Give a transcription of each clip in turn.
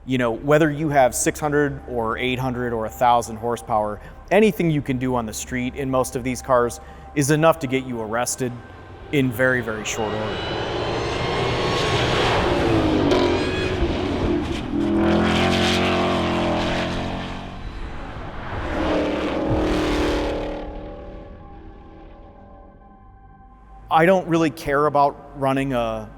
You know, whether you have 600 or 800 or 1,000 horsepower, anything you can do on the street in most of these cars is enough to get you arrested in very, very short order. I don't really care about running a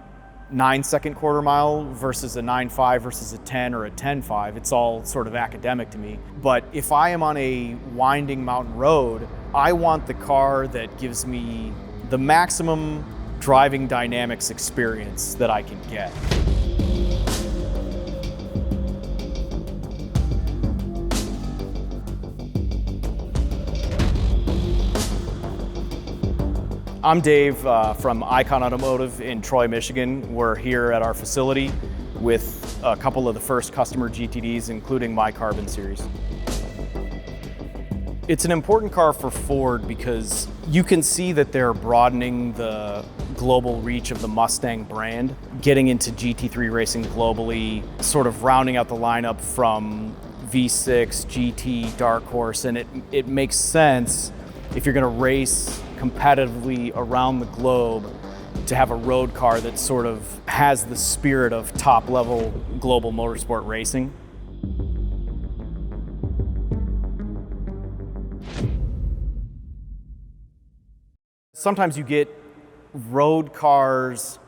9-second quarter mile versus a 9.5 versus a 10 or a 10.5. It's all sort of academic to me. But if I am on a winding mountain road, I want the car that gives me the maximum driving dynamics experience that I can get. I'm Dave from Icon Automotive in Troy, Michigan. We're here at our facility with a couple of the first customer GTDs, including my Carbon series. It's an important car for Ford because you can see that they're broadening the global reach of the Mustang brand, getting into GT3 racing globally, sort of rounding out the lineup from V6, GT, Dark Horse, and it makes sense if you're going to race competitively around the globe to have a road car that sort of has the spirit of top-level global motorsport racing. Sometimes you get road cars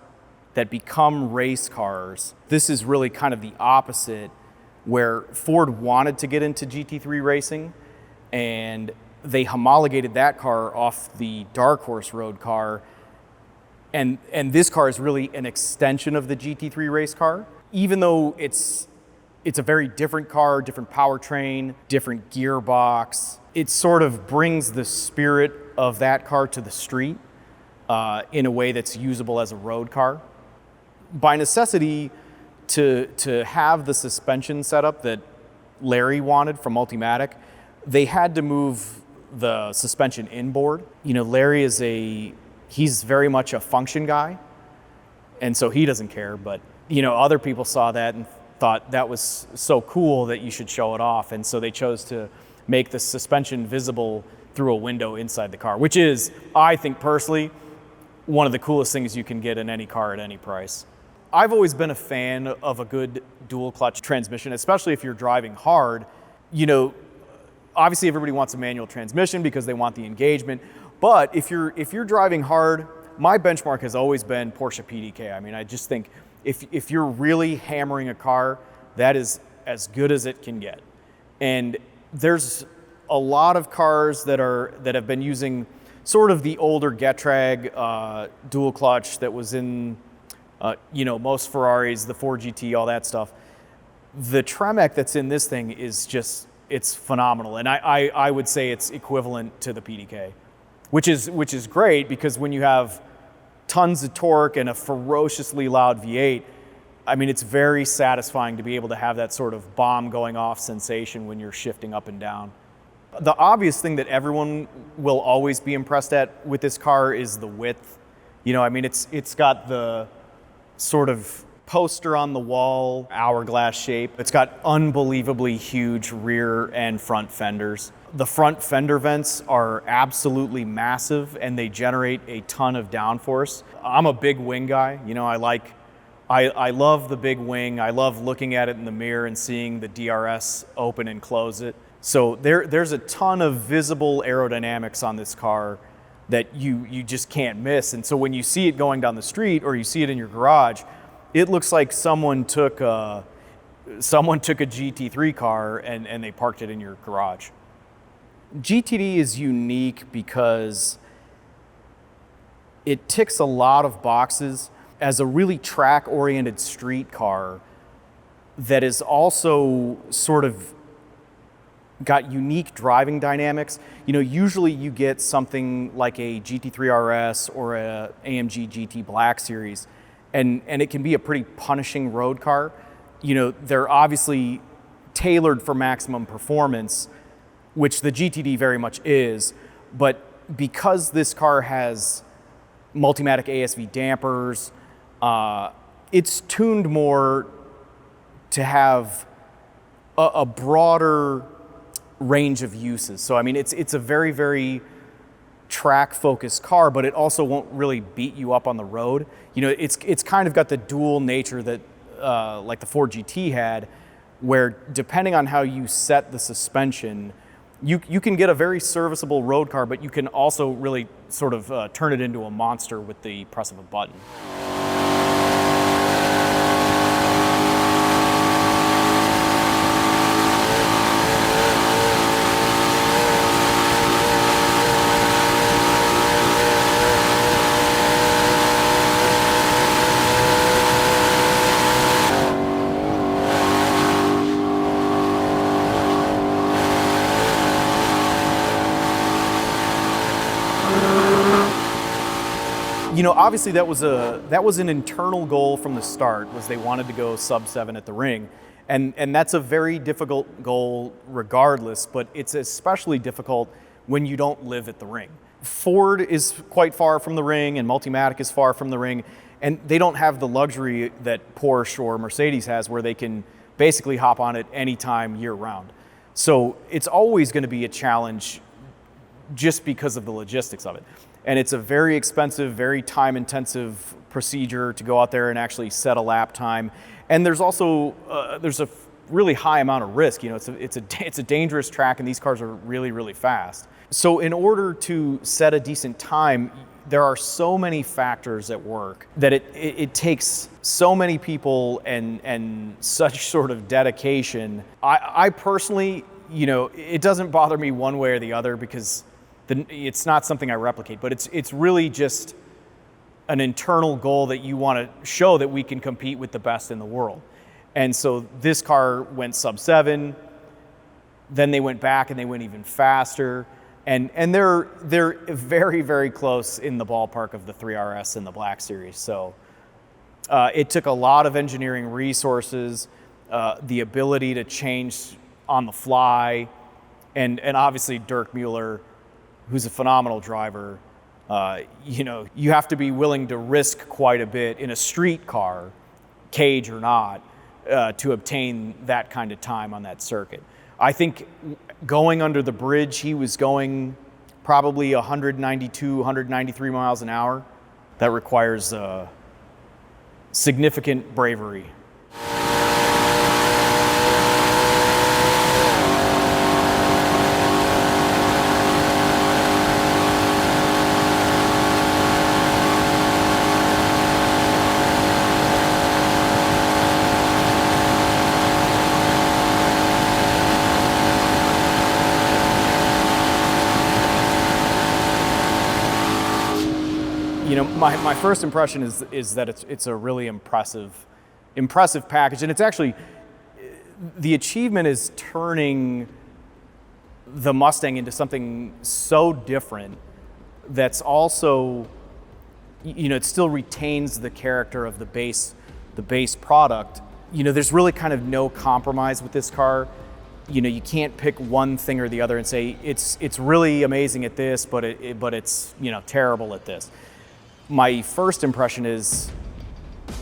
that become race cars. This is really kind of the opposite, where Ford wanted to get into GT3 racing, and they homologated that car off the Dark Horse road car, and this car is really an extension of the GT3 race car. Even though it's a very different car, different powertrain, different gearbox, it sort of brings the spirit of that car to the street in a way that's usable as a road car. By necessity, to have the suspension setup that Larry wanted from Multimatic, they had to move the suspension inboard. You know, Larry he's very much a function guy, and so he doesn't care, but you know, other people saw that and thought that was so cool that you should show it off, and so they chose to make the suspension visible through a window inside the car, which is, I think personally, one of the coolest things you can get in any car at any price. I've always been a fan of a good dual clutch transmission, especially if you're driving hard. You know, obviously everybody wants a manual transmission because they want the engagement, but if you're driving hard, my benchmark has always been Porsche PDK. I mean, I just think if you're really hammering a car, that is as good as it can get. And there's a lot of cars that have been using sort of the older Getrag dual clutch that was in you know, most Ferraris, the Ford GT, all that stuff. The Tremec that's in this thing is just, it's phenomenal, and I would say it's equivalent to the PDK, which is great, because when you have tons of torque and a ferociously loud V8, I mean, it's very satisfying to be able to have that sort of bomb going off sensation when you're shifting up and down. The obvious thing that everyone will always be impressed at with this car is the width. You know, I mean, it's got the sort of poster on the wall, hourglass shape. It's got unbelievably huge rear and front fenders. The front fender vents are absolutely massive, and they generate a ton of downforce. I'm a big wing guy. You know, I love the big wing. I love looking at it in the mirror and seeing the DRS open and close it. So there's a ton of visible aerodynamics on this car that you just can't miss. And so when you see it going down the street or you see it in your garage, it looks like someone took a GT3 car and they parked it in your garage. GTD is unique because it ticks a lot of boxes as a really track-oriented street car that is also sort of got unique driving dynamics. You know, usually you get something like a GT3 RS or a AMG GT Black Series, and it can be a pretty punishing road car. You know, they're obviously tailored for maximum performance, which the GTD very much is, but because this car has Multimatic ASV dampers, it's tuned more to have a broader range of uses. So I mean, it's a very, very track-focused car, but it also won't really beat you up on the road. You know, it's kind of got the dual nature that like the Ford GT had, where depending on how you set the suspension, you can get a very serviceable road car, but you can also really sort of turn it into a monster with the press of a button. You know, obviously that was an internal goal from the start, was they wanted to go sub-7 at the ring. And that's a very difficult goal regardless, but it's especially difficult when you don't live at the ring. Ford is quite far from the ring and Multimatic is far from the ring, and they don't have the luxury that Porsche or Mercedes has where they can basically hop on it anytime year round. So it's always going to be a challenge just because of the logistics of it. And it's a very expensive, very time-intensive procedure to go out there and actually set a lap time. And there's also there's a really high amount of risk. You know, it's a dangerous track, and these cars are really, really fast. So in order to set a decent time, there are so many factors at work that it takes so many people and such sort of dedication. I personally, you know, it doesn't bother me one way or the other because it's not something I replicate, but it's really just an internal goal that you want to show that we can compete with the best in the world. And so this car went sub-7, then they went back and they went even faster, and they're very, very close in the ballpark of the 3RS and the Black Series. So it took a lot of engineering resources, the ability to change on the fly, and obviously Dirk Mueller, who's a phenomenal driver. You know, you have to be willing to risk quite a bit in a street car, cage or not, to obtain that kind of time on that circuit. I think going under the bridge, he was going probably 192, 193 miles an hour. That requires significant bravery. You know, my first impression is that it's a really impressive package, and it's actually, the achievement is turning the Mustang into something so different that's also, you know, it still retains the character of the base product. You know, there's really kind of no compromise with this car. You know, you can't pick one thing or the other and say it's really amazing at this, but it's, you know, terrible at this. My first impression is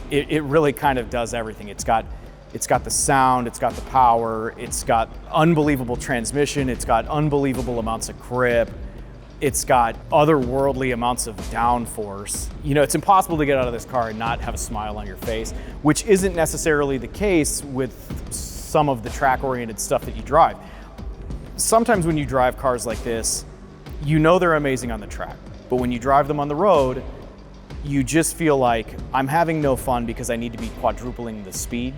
it really kind of does everything. It's got the sound, it's got the power, it's got unbelievable transmission, it's got unbelievable amounts of grip, it's got otherworldly amounts of downforce. You know, it's impossible to get out of this car and not have a smile on your face, which isn't necessarily the case with some of the track-oriented stuff that you drive. Sometimes when you drive cars like this, you know they're amazing on the track, but when you drive them on the road, you just feel like I'm having no fun because I need to be quadrupling the speed.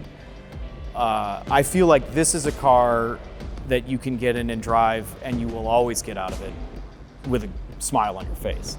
I feel like this is a car that you can get in and drive and you will always get out of it with a smile on your face.